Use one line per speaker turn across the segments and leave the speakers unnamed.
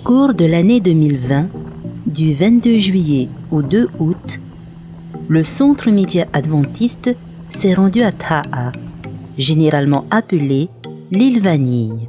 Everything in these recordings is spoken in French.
cours de l'année 2020, du 22 juillet au 2 août, le Centre média adventiste s'est rendu à Taha, généralement appelé l'île Vanille.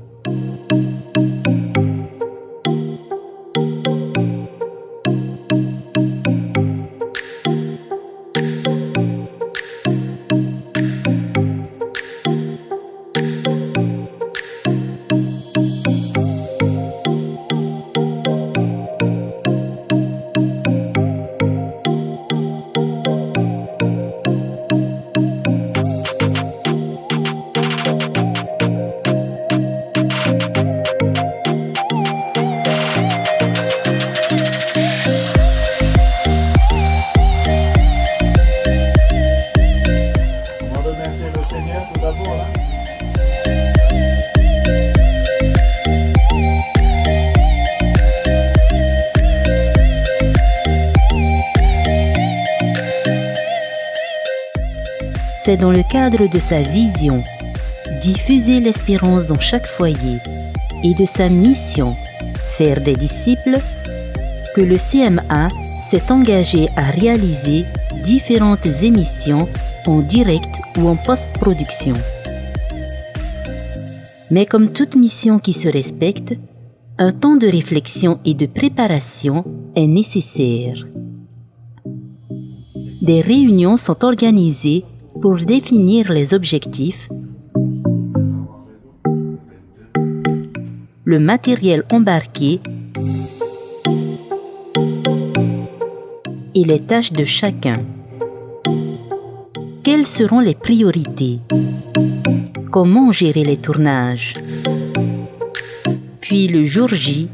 C'est dans le cadre de sa vision, diffuser l'espérance dans chaque foyer, et de sa mission, faire des disciples, que le CMA s'est engagé à réaliser différentes émissions en direct ou en post-production. Mais comme toute mission qui se respecte, un temps de réflexion et de préparation est nécessaire. Des réunions sont organisées pour définir les objectifs, le matériel embarqué et les tâches de chacun. Quelles seront les priorités? Comment gérer les tournages? Puis le jour J,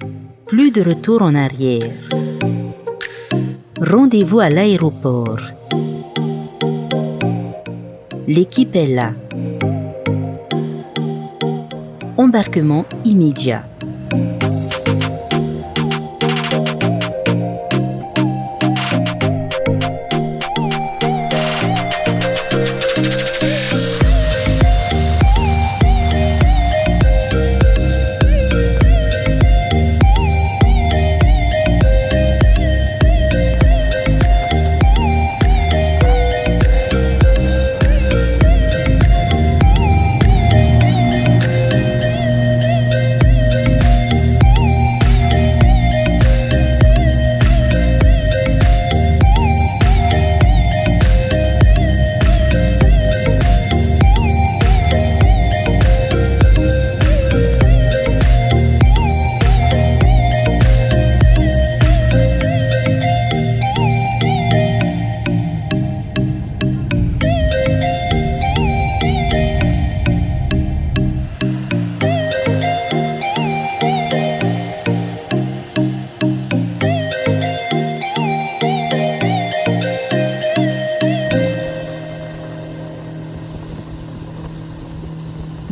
plus de retour en arrière. Rendez-vous à l'aéroport. L'équipe est là. Embarquement immédiat.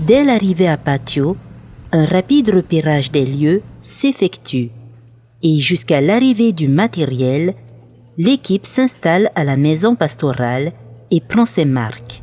Dès l'arrivée à Patio, un rapide repérage des lieux s'effectue et jusqu'à l'arrivée du matériel, l'équipe s'installe à la maison pastorale et prend ses marques.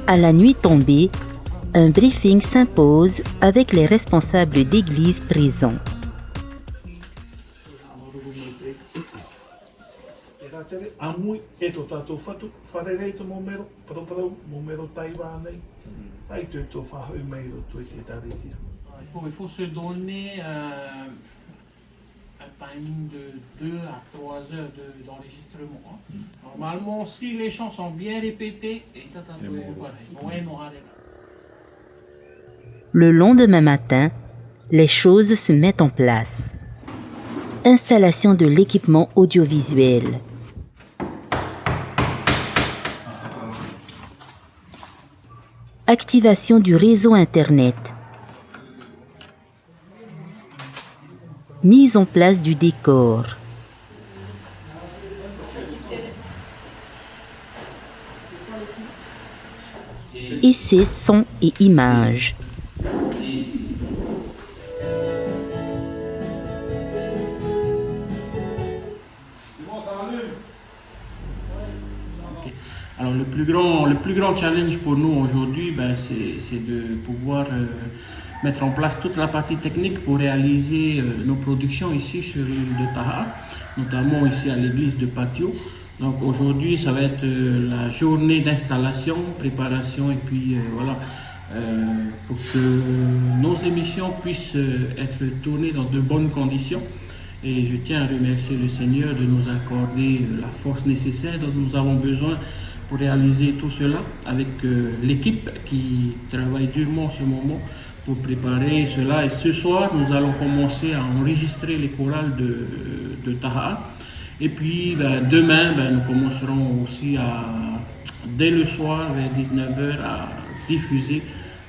À la nuit tombée, un briefing s'impose avec les responsables d'église présents.
Come fosse donne un timing de 2 à 3 heures d'enregistrement. Hein. Normalement, si les chants sont bien répétés,
le lendemain matin, les choses se mettent en place. Installation de l'équipement audiovisuel. Activation du réseau Internet. Mise en place du décor. Essais son et images.
Alors le plus grand challenge pour nous aujourd'hui, c'est de pouvoir mettre en place toute la partie technique pour réaliser nos productions ici sur l'île de Taha, notamment ici à l'église de Patio. Donc aujourd'hui, ça va être la journée d'installation, préparation et puis voilà, pour que nos émissions puissent être tournées dans de bonnes conditions. Et je tiens à remercier le Seigneur de nous accorder la force nécessaire dont nous avons besoin pour réaliser tout cela avec l'équipe qui travaille durement en ce moment pour préparer cela. Et ce soir, nous allons commencer à enregistrer les chorales de Taha. Et puis demain, nous commencerons aussi dès le soir, vers 19h, à diffuser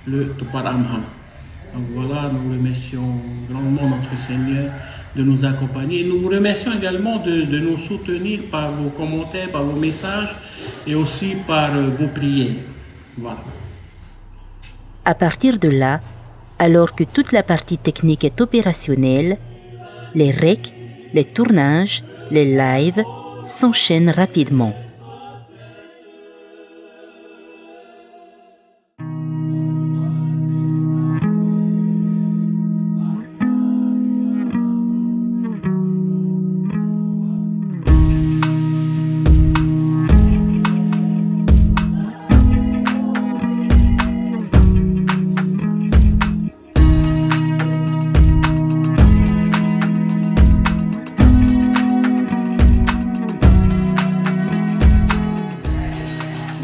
le Tupar Amham. Donc voilà, nous remercions grandement notre Seigneur de nous accompagner. Et nous vous remercions également de nous soutenir par vos commentaires, par vos messages et aussi par vos prières. Voilà.
À partir de là, alors que toute la partie technique est opérationnelle, les recs, les tournages, les lives s'enchaînent rapidement.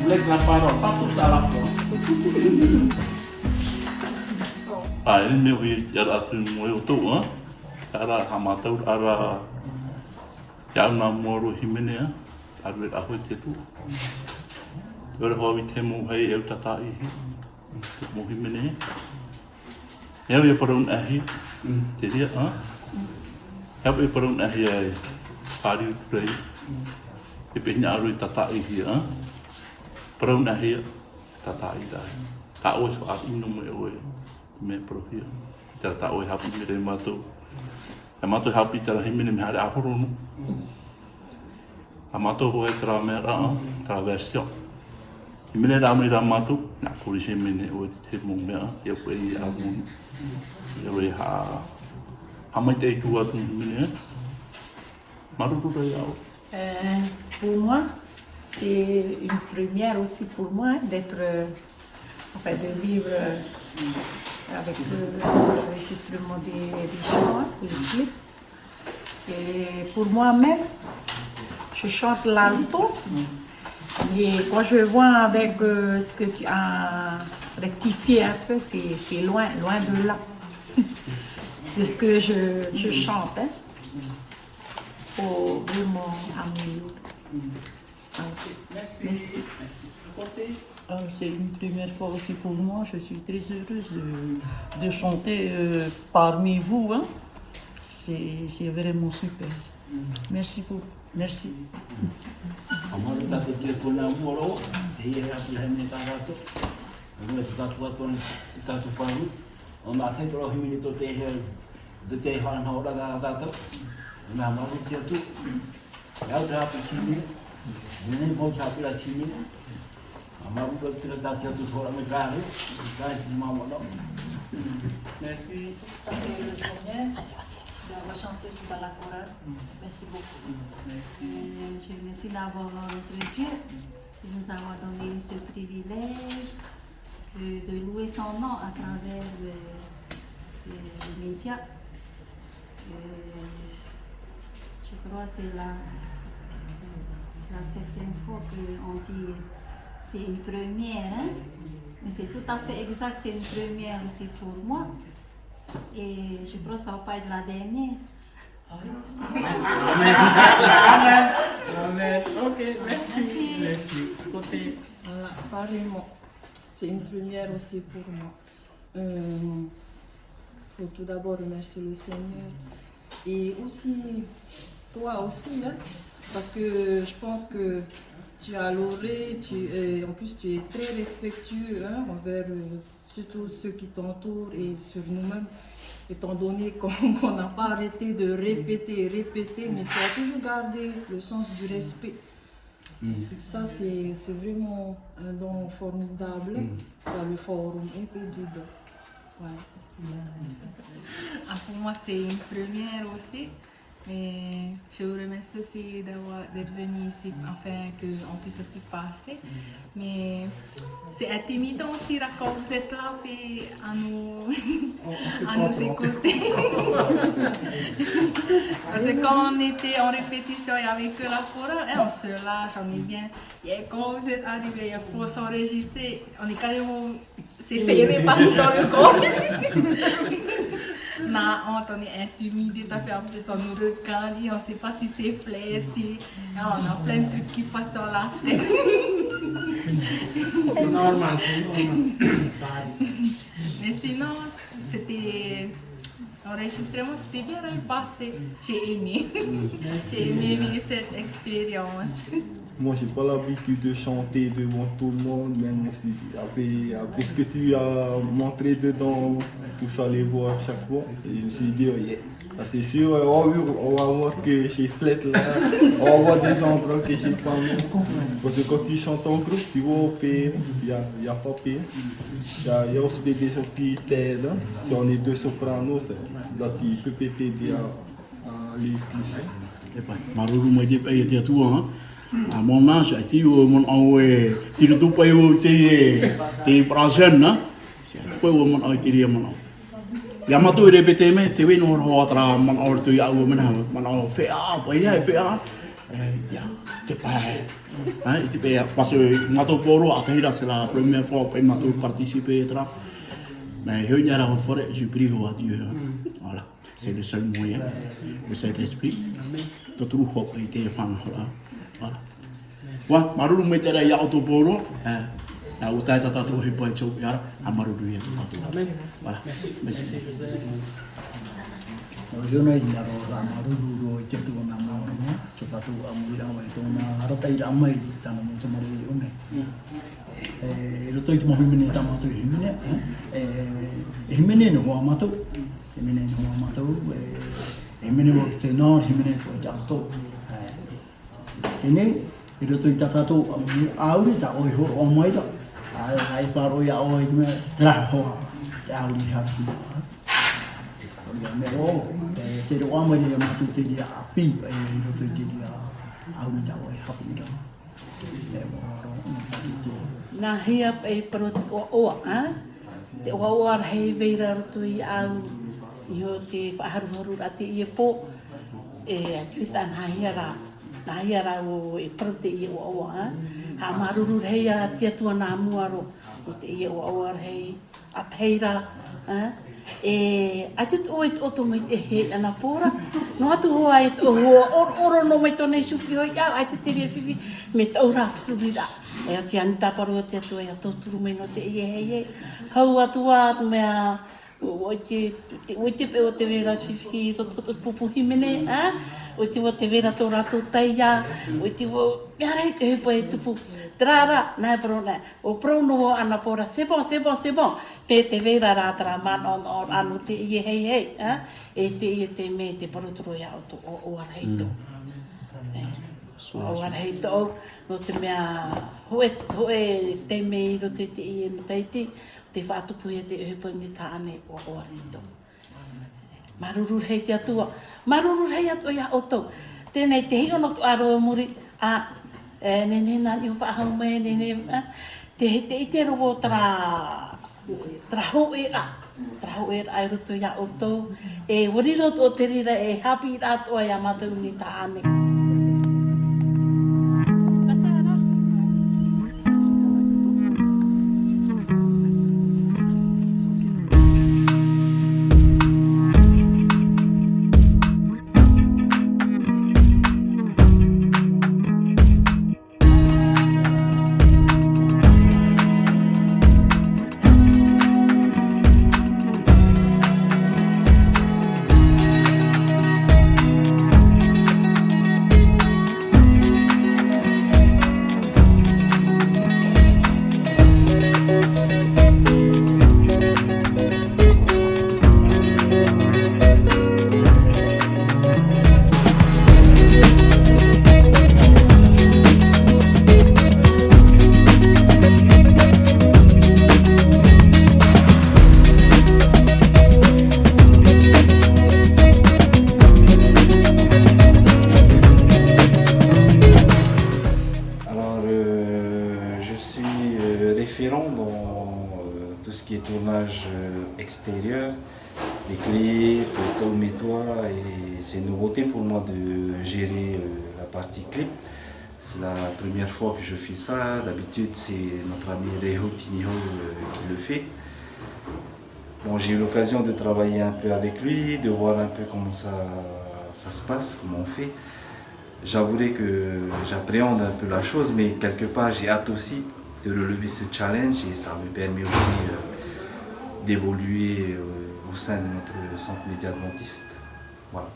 Laisse la parole, pas tous à la fois.
Ini wi yara tu mo to ha ara hamata ara ya na moro himene ara a ho te tu ora ho vi temu hai eu tata I mo himene eu ia por un ahi te dia ha eu ia por un ahi ai pari prei e pehina aru tata I ha por un ahi tata I dai ta o fa inu mo eu me profia ta ta o hapi me mato e mato hapi tara himene me hare ahoronu a mato ho e tra me ra tra versio himene ra me ra mato na polisi himene o te mo me e ko I amun e ha mai te tu atu himene maru tu yao.
Pour moi, c'est une première aussi pour moi d'être de vivre avec l'enregistrement des chants, des clips. Et pour moi-même, je chante l'alto. Et quand je vois avec ce que tu as rectifié un peu, c'est loin de là, de ce que je chante. Hein. Faut vraiment améliorer. Merci.
C'est une première fois aussi pour moi. Je suis très heureuse de chanter parmi vous. Hein. C'est vraiment super. Merci beaucoup. Merci.
Merci.
D'avoir chanté dans la chorale. Merci beaucoup. Je remercie d'avoir notre Dieu de nous avoir donné ce privilège de louer son nom à travers les médias.
Je crois que c'est la septième fois qu'on dit c'est une première, hein? Mais c'est tout à fait exact, c'est une première aussi pour moi. Et je crois que ça ne va pas être la dernière.
Amen. Ok, merci.
Merci.
Côté.
Voilà, pareillement. C'est une première aussi pour moi. Faut tout d'abord remercier le Seigneur. Et aussi, toi aussi, hein, parce que je pense que tu as l'oreille, en plus tu es très respectueux envers surtout ceux qui t'entourent et sur nous-mêmes, étant donné qu'on n'a pas arrêté de répéter, mais tu as toujours gardé le sens du respect. Ça, c'est vraiment un don formidable dans le forum et puis du don. Ouais.
Pour moi, c'est une première aussi. Mais je vous remercie aussi d'être venu ici afin qu'on puisse aussi passer. Mais c'est intimidant aussi quand vous êtes là et à nous écouter. Parce que quand on était en répétition, il n'y avait que la chorale et on se lâche, on est bien. Et quand vous êtes arrivé, il faut s'enregistrer. On est carrément serré partout dans le corps. On est intimidé, en plus on nous regarde, on ne sait pas si c'est flat, on a plein de trucs qui passent dans la tête.
C'est normal,
Mais sinon, c'était l'enregistrement, c'était bien passé. J'ai aimé. J'ai aimé vivre cette expérience.
Moi, j'ai pas l'habitude de chanter devant tout le monde, même aussi après ce que tu as montré dedans, tout ça, les voix chaque fois. Et je me suis dit, oh, yeah. C'est sûr, on va voir que chez Flette, là, on va voir des endroits que j'ai pas mis. Parce que quand tu chantes en groupe, tu vois au pays, il n'y a pas pire. Il y a aussi des gens qui t'aident. Si on est deux sopranos, là, tu peux t'aider à les pousser.
Maruru mai te pai te atua ha mo na sa ti o mon au e ti tu pai o te prasen na se ko o mon ai ti ria mon ya ma tu repete me te we no ro tra mon au tu ya o mon au fe a pai ya fe a ya te pai te pai paso ma to poro a te se la première fois pai ma tu participer tra mais je n'y a fort je prie à Dieu voilà. C'est le seul moyen de cet esprit. De trouver hope et de faire voilà. Voilà. Maruru me tere ya autoporo. Na utai tata tu hi point so ya amaruru ya tu. Voilà. Merci.
Yo no ina ro maruru ro te tu na mo no. Te tatu amura wa to na rata ira mai tana mo te maru yo ne. Ro to i mo himene ta mo to himene. Himene no wa mato. Himene no mato himene wo te no himene ko jato ine iro to tatato auri ta oi ho o mai da ai paro ya oi me tra ho auri ha ya me o te ro o mai ma tu te dia api iro to te dia auri ta oi ha pi da me mo
na hia pe pro o te o ar hei veira tu I au Yo te whaharumaru ate I po e tuita na hiara o e prote I o awa ha maruru hei a tia tua nā muaro o te I o awa hei a teira e a te oi oto mai te he ana pora no atu hoa e to oro no mai tonei suki hoi au ai te tere whiwhi me tau rā whurumira e a te anita paru a te atua e a tōturu mai no te I hei hau atua mea o te pe o te vera whiwhi roto pupuhi mene, o te o te vera tō rato taia, o te o rei te hupa e tupu, trara, nai pro nei, o prono o ana pora, c'est bon, pe te vera rātara mana o anu te I hei, e te me te paruturo ia o arheito. O arheito, no te mea hoe te mei ro te I e mataiti, te whātupu e te uhepa ni tāne o arito. Maruru hei te atua. Maruru hei atua ia oto. Tēnei te hio no tu aroa muri. Nene nā ni whahau me, nene. Te he te ite rovo tra ho e a. trau ai roto ia oto. E warirot o te rira e hapi rato ai amatau ni ta ane.
référent dans tout ce qui est tournage extérieur, les clips, tout nettoie, et c'est une nouveauté pour moi de gérer la partie clip. C'est la première fois que je fais ça. D'habitude, c'est notre ami Reho Tiniho qui le fait. Bon, j'ai eu l'occasion de travailler un peu avec lui, de voir un peu comment ça se passe, comment on fait. J'avouerai que j'appréhende un peu la chose, mais quelque part, j'ai hâte aussi de relever ce challenge et ça me permet aussi d'évoluer au sein de notre centre média adventiste. Voilà.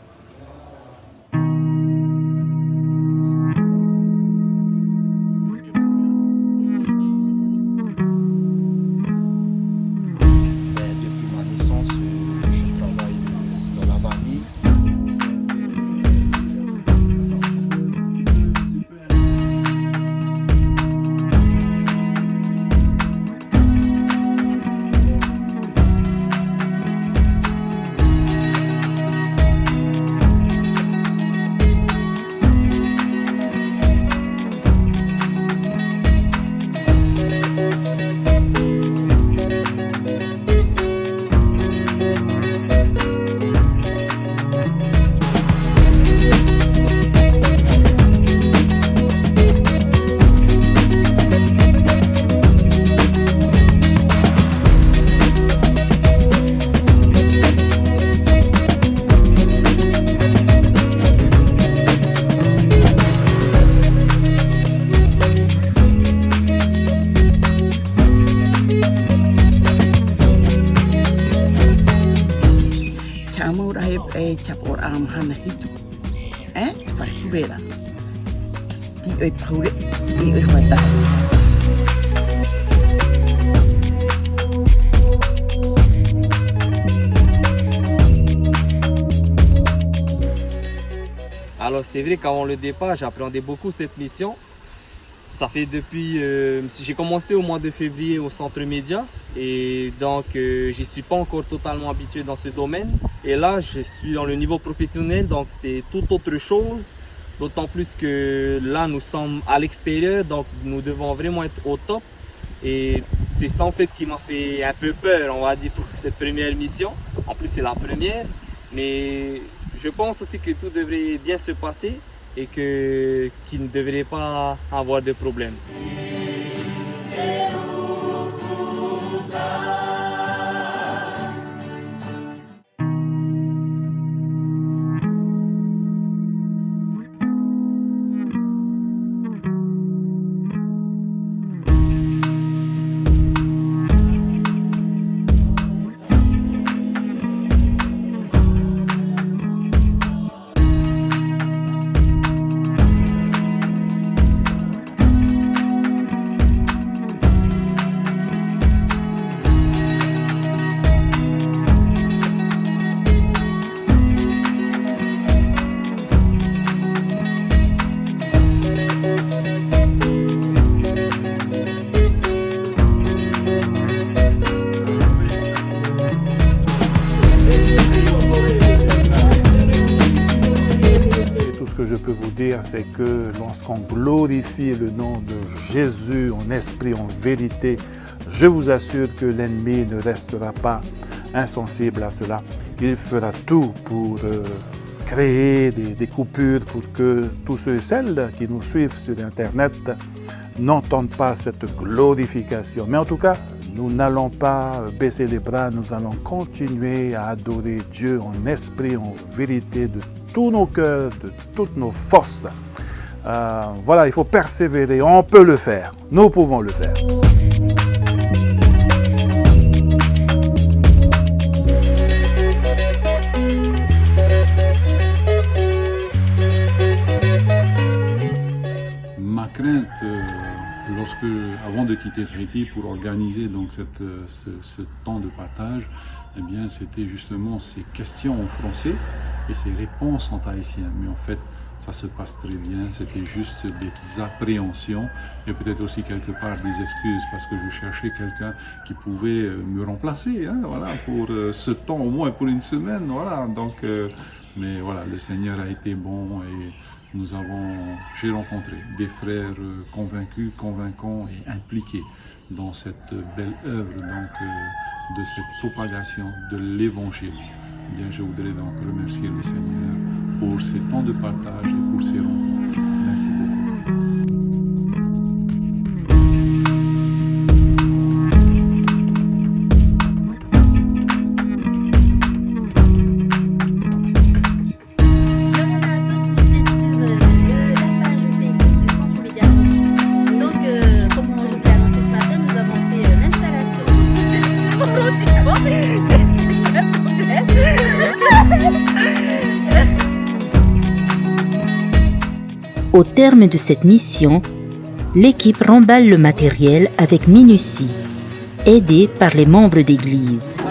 Alors c'est vrai qu'avant le départ, j'appréhendais beaucoup cette mission. Ça fait depuis, j'ai commencé au mois de février au centre média et donc j'y suis pas encore totalement habitué dans ce domaine. Et là, je suis dans le niveau professionnel, donc c'est tout autre chose. D'autant plus que là, nous sommes à l'extérieur, donc nous devons vraiment être au top. Et c'est ça en fait qui m'a fait un peu peur, on va dire, pour cette première mission. En plus, c'est la première, mais je pense aussi que tout devrait bien se passer et qu'il ne devrait pas avoir de problème.
C'est que lorsqu'on glorifie le nom de Jésus en esprit, en vérité, je vous assure que l'ennemi ne restera pas insensible à cela. Il fera tout pour créer des coupures pour que tous ceux et celles qui nous suivent sur Internet n'entendent pas cette glorification. Mais en tout cas, nous n'allons pas baisser les bras, nous allons continuer à adorer Dieu en esprit, en vérité, de tous nos cœurs, de toutes nos forces. Voilà, il faut persévérer, on peut le faire, nous pouvons le faire.
Ma crainte, avant de quitter Tahiti pour organiser donc ce temps de partage, eh bien, c'était justement ces questions en français et ces réponses en tahitien. Mais en fait, ça se passe très bien, c'était juste des appréhensions et peut-être aussi quelque part des excuses parce que je cherchais quelqu'un qui pouvait me remplacer, hein, voilà, pour ce temps, au moins pour une semaine, voilà. Donc, mais voilà, le Seigneur a été bon et j'ai rencontré des frères convaincus, convaincants et impliqués dans cette belle œuvre donc, de cette propagation de l'Évangile. Bien, je voudrais donc remercier le Seigneur pour ces temps de partage et pour ces rencontres. Merci beaucoup.
Au terme de cette mission, l'équipe remballe le matériel avec minutie, aidée par les membres d'église.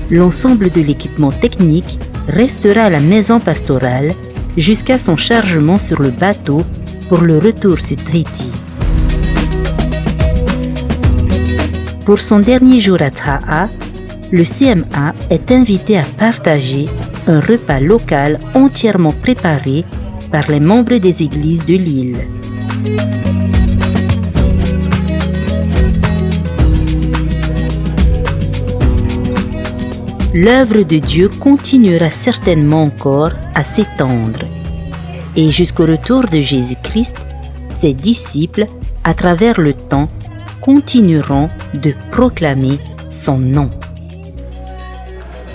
L'ensemble de l'équipement technique restera à la maison pastorale jusqu'à son chargement sur le bateau pour le retour sur Tahiti. Pour son dernier jour à Taha, le CMA est invité à partager un repas local entièrement préparé par les membres des églises de l'île. L'œuvre de Dieu continuera certainement encore à s'étendre. Et jusqu'au retour de Jésus-Christ, ses disciples, à travers le temps, continueront de proclamer son nom.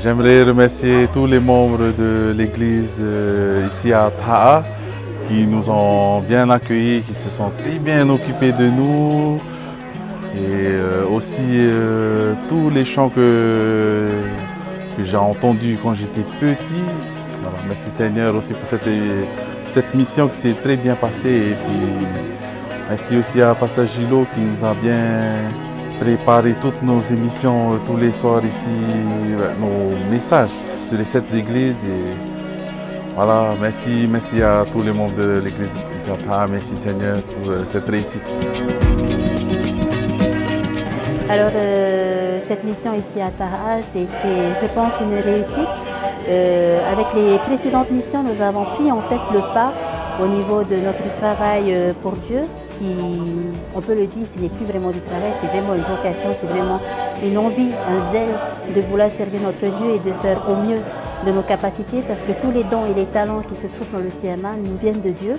J'aimerais remercier tous les membres de l'église ici à Taha qui nous ont bien accueillis, qui se sont très bien occupés de nous et aussi tous les chants que j'ai entendus quand j'étais petit. Alors, merci Seigneur aussi pour cette mission qui s'est très bien passée et puis merci aussi à Pasteur Gilo qui nous a bien préparer toutes nos émissions tous les soirs ici, nos messages sur les 7 églises. Et voilà, merci à tous les membres de l'église ici à Taha. Merci Seigneur pour cette réussite.
Alors, cette mission ici à Taha, c'était, je pense, une réussite. Avec les précédentes missions, nous avons pris en fait le pas au niveau de notre travail pour Dieu. On peut le dire, ce n'est plus vraiment du travail, c'est vraiment une vocation, c'est vraiment une envie, un zèle de vouloir servir notre Dieu et de faire au mieux de nos capacités parce que tous les dons et les talents qui se trouvent dans le CMA nous viennent de Dieu.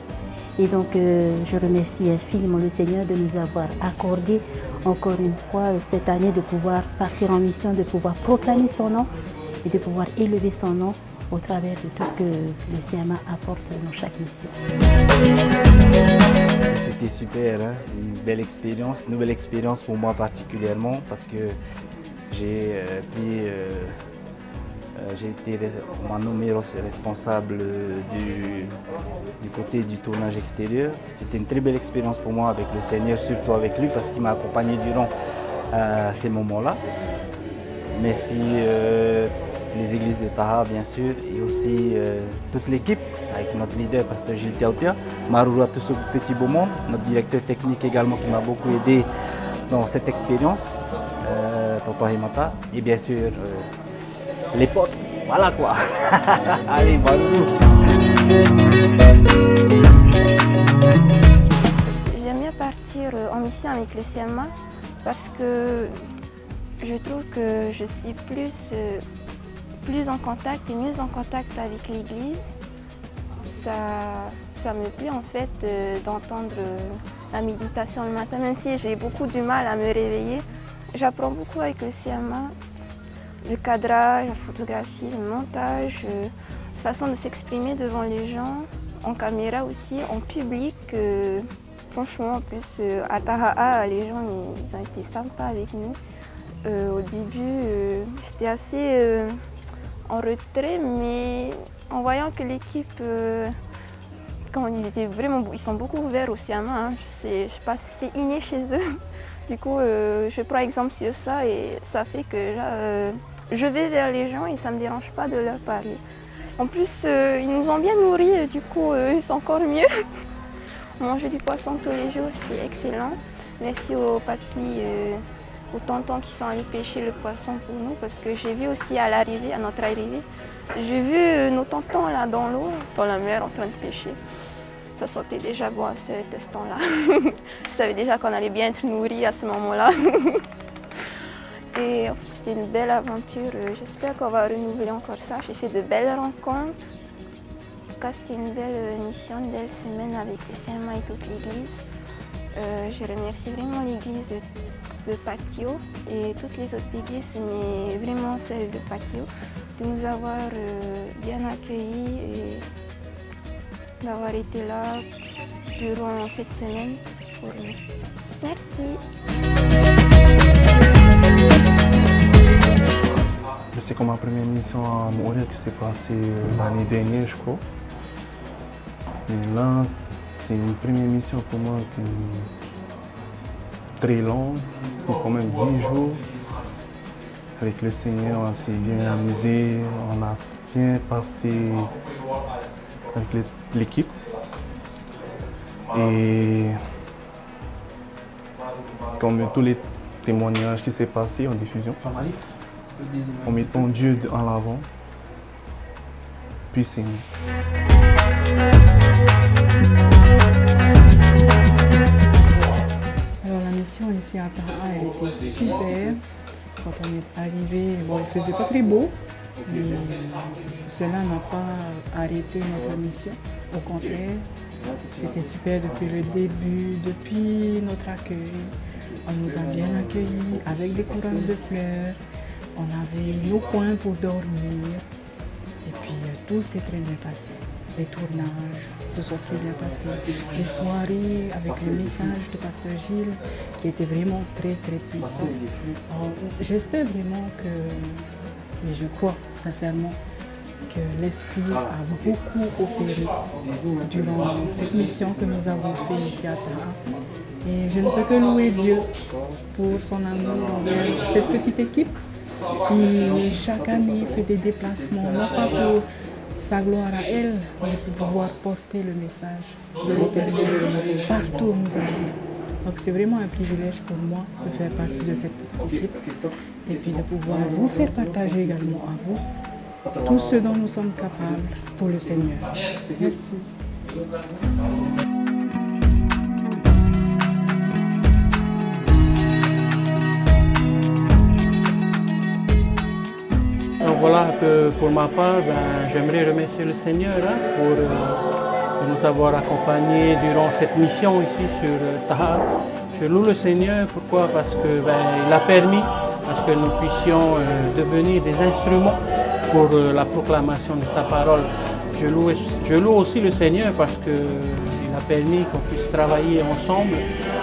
Et donc, je remercie infiniment le Seigneur de nous avoir accordé encore une fois cette année de pouvoir partir en mission, de pouvoir proclamer son nom et de pouvoir élever son nom au travers de tout ce que le CMA apporte dans chaque mission.
C'était super, hein? C'est une belle expérience, une nouvelle expérience pour moi particulièrement parce que j'ai été nommé responsable du côté du tournage extérieur. C'était une très belle expérience pour moi avec le Seigneur, surtout avec lui parce qu'il m'a accompagné durant ces moments-là. Merci les églises de Taha bien sûr et aussi toute l'équipe avec notre leader Pasteur Gilles Tiautia, Maruru à tout ce petit beau monde, notre directeur technique également qui m'a beaucoup aidé dans cette expérience, Tonton Himata et bien sûr les potes, voilà quoi. Allez, Maruru.
J'aime bien partir en mission avec le CMA parce que je trouve que je suis plus en contact et mieux en contact avec l'Église. Ça me plaît en fait d'entendre la méditation le matin, même si j'ai beaucoup du mal à me réveiller. J'apprends beaucoup avec le CMA, le cadrage, la photographie, le montage, la façon de s'exprimer devant les gens, en caméra aussi, en public. Franchement, en plus, à Tahaa, les gens ils ont été sympas avec nous. Au début, j'étais assez en retrait, mais en voyant que l'équipe, ils sont beaucoup ouverts au CMA, hein. Je sais pas si c'est inné chez eux. Du coup, je prends exemple sur ça et ça fait que là, je vais vers les gens et ça ne me dérange pas de leur parler. En plus, ils nous ont bien nourris, du coup, c'est encore mieux. Manger du poisson tous les jours, c'est excellent. Merci aux papis, aux tontons qui sont allés pêcher le poisson pour nous, parce que j'ai vu aussi à notre arrivée, j'ai vu nos tontons là dans l'eau, dans la mer, en train de pêcher. Ça sentait déjà bon à cet instant-là. Je savais déjà qu'on allait bien être nourris à ce moment-là. Et c'était une belle aventure. J'espère qu'on va renouveler encore ça. J'ai fait de belles rencontres. En tout cas, c'était une belle mission, une belle semaine avec le CMA et toute l'église. Je remercie vraiment l'église de Patio et toutes les autres églises, mais vraiment celle de Patio, de nous avoir bien accueillis et d'avoir été là durant cette semaine pour nous. Merci.
C'est comme ma première mission à Montréal qui s'est passée l'année dernière, je crois. Et là, c'est une première mission pour moi qui est très longue, pour quand même 10 jours. Avec le Seigneur, on s'est bien amusé, on a bien passé avec l'équipe. Et comme tous les témoignages qui s'est passé en diffusion, en mettant Dieu en l'avant, puis c'est nous.
Alors la mission ici à Tahaa, elle était super. Quand on est arrivé, bon, il faisait pas très beau, mais cela n'a pas arrêté notre mission. Au contraire, c'était super depuis le début, depuis notre accueil. On nous a bien accueillis avec des couronnes de fleurs. On avait nos coins pour dormir. Et puis tout s'est très bien passé. Les tournages se sont très bien passés. Les soirées avec le message du pasteur Gilles qui était vraiment très très puissant. J'espère vraiment que, et je crois sincèrement, que l'Esprit a beaucoup opéré durant cette mission que nous avons faite ici à Tahaa. Et je ne peux que louer Dieu pour son amour envers cette petite équipe qui chaque année fait des déplacements, non pas pour sa gloire à elle, mais pour pouvoir porter le message de l'Éternel partout où nous allons. Donc c'est vraiment un privilège pour moi de faire partie de cette petite équipe et puis de pouvoir vous faire partager également à vous tout ce dont nous sommes capables pour le Seigneur. Merci.
Donc voilà que pour ma part, j'aimerais remercier le Seigneur pour nous avoir accompagnés durant cette mission ici sur Tahaa. Je loue le Seigneur, pourquoi? Parce qu'il a permis que nous puissions devenir des instruments pour la proclamation de sa parole. Je loue aussi le Seigneur parce qu'il a permis qu'on puisse travailler ensemble,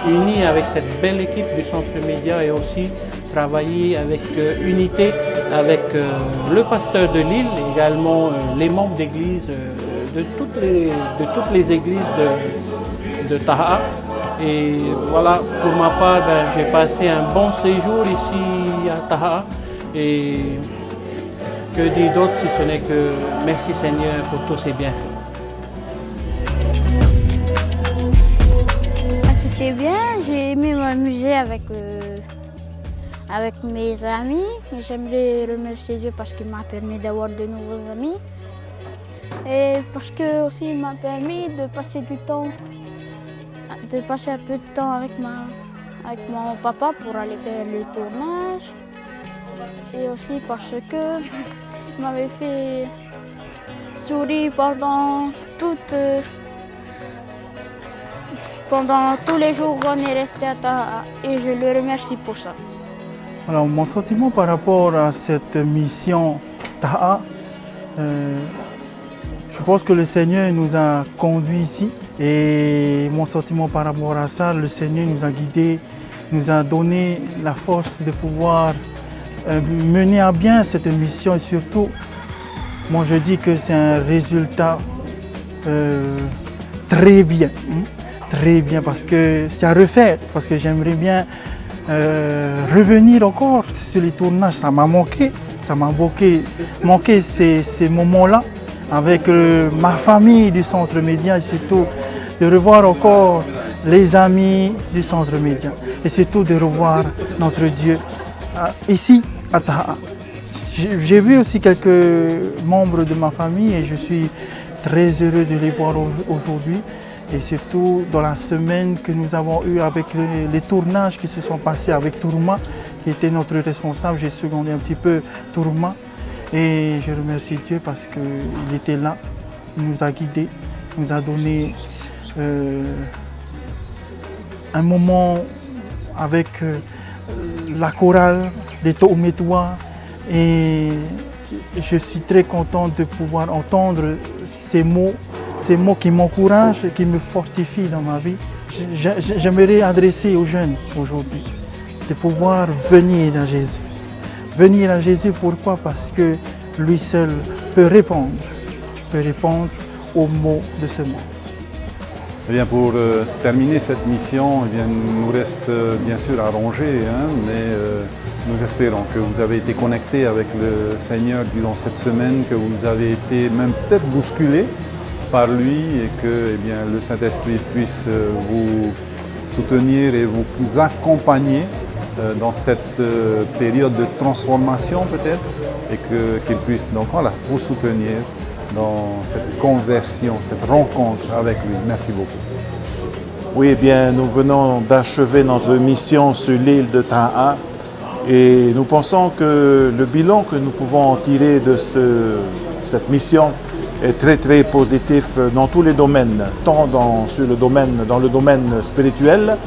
unis avec cette belle équipe du Centre Média et aussi travailler avec unité avec le pasteur de l'île et également les membres d'église de toutes les églises de Tahaa. Et voilà, pour ma part, j'ai passé un bon séjour ici à Tahaa. Et que dire d'autre si ce n'est que merci Seigneur pour tous ces bienfaits.
C'était bien, j'ai aimé m'amuser avec mes amis. J'aimerais remercier Dieu parce qu'il m'a permis d'avoir de nouveaux amis. Et parce que aussi il m'a permis de passer un peu de temps avec mon papa pour aller faire le tournage. et aussi parce que vous m'avez fait sourire pendant tous les jours qu'on est resté à Taha et je le remercie pour ça.
Alors mon sentiment par rapport à cette mission Taha, je pense que le Seigneur nous a conduits ici et mon sentiment par rapport à ça, le Seigneur nous a guidés, nous a donné la force de pouvoir mener à bien cette mission et surtout, moi je dis que c'est un résultat très bien parce que c'est à refaire, parce que j'aimerais bien revenir encore sur les tournages, ça m'a manqué ces moments-là avec ma famille du Centre Média et surtout de revoir encore les amis du Centre Média et surtout de revoir notre Dieu ici à Taha. J'ai vu aussi quelques membres de ma famille et je suis très heureux de les voir aujourd'hui et surtout dans la semaine que nous avons eue avec les tournages qui se sont passés avec Tourma qui était notre responsable. J'ai secondé un petit peu Tourma et je remercie Dieu parce qu'il était là, il nous a guidés, il nous a donné un moment avec la chorale des To'ometoa et je suis très content de pouvoir entendre ces mots qui m'encouragent et qui me fortifient dans ma vie. J'aimerais adresser aux jeunes aujourd'hui de pouvoir venir à Jésus. Venir à Jésus, pourquoi? Parce que lui seul peut répondre aux maux de ce monde.
Eh bien, pour terminer cette mission, eh bien, nous reste bien sûr à ranger, mais nous espérons que vous avez été connectés avec le Seigneur durant cette semaine, que vous avez été même peut-être bousculés par lui et que eh bien, le Saint-Esprit puisse vous soutenir et vous accompagner dans cette période de transformation peut-être et qu'il puisse donc voilà, vous soutenir dans cette conversion, cette rencontre avec lui. Merci beaucoup.
Oui, eh bien, nous venons d'achever notre mission sur l'île de Taha et nous pensons que le bilan que nous pouvons en tirer de cette mission est très très positif dans tous les domaines, tant dans le domaine spirituel,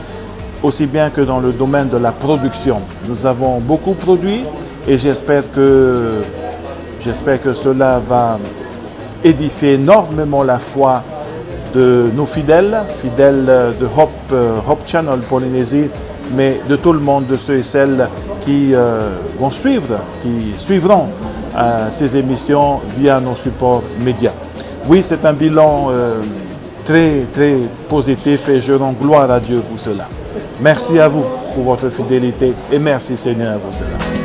aussi bien que dans le domaine de la production. Nous avons beaucoup produit et j'espère que cela va édifier énormément la foi de nos fidèles de Hope Channel Polynésie, mais de tout le monde, de ceux et celles qui vont suivre, qui suivront ces émissions via nos supports médias. Oui, c'est un bilan très très positif et je rends gloire à Dieu pour cela. Merci à vous pour votre fidélité et merci Seigneur pour cela.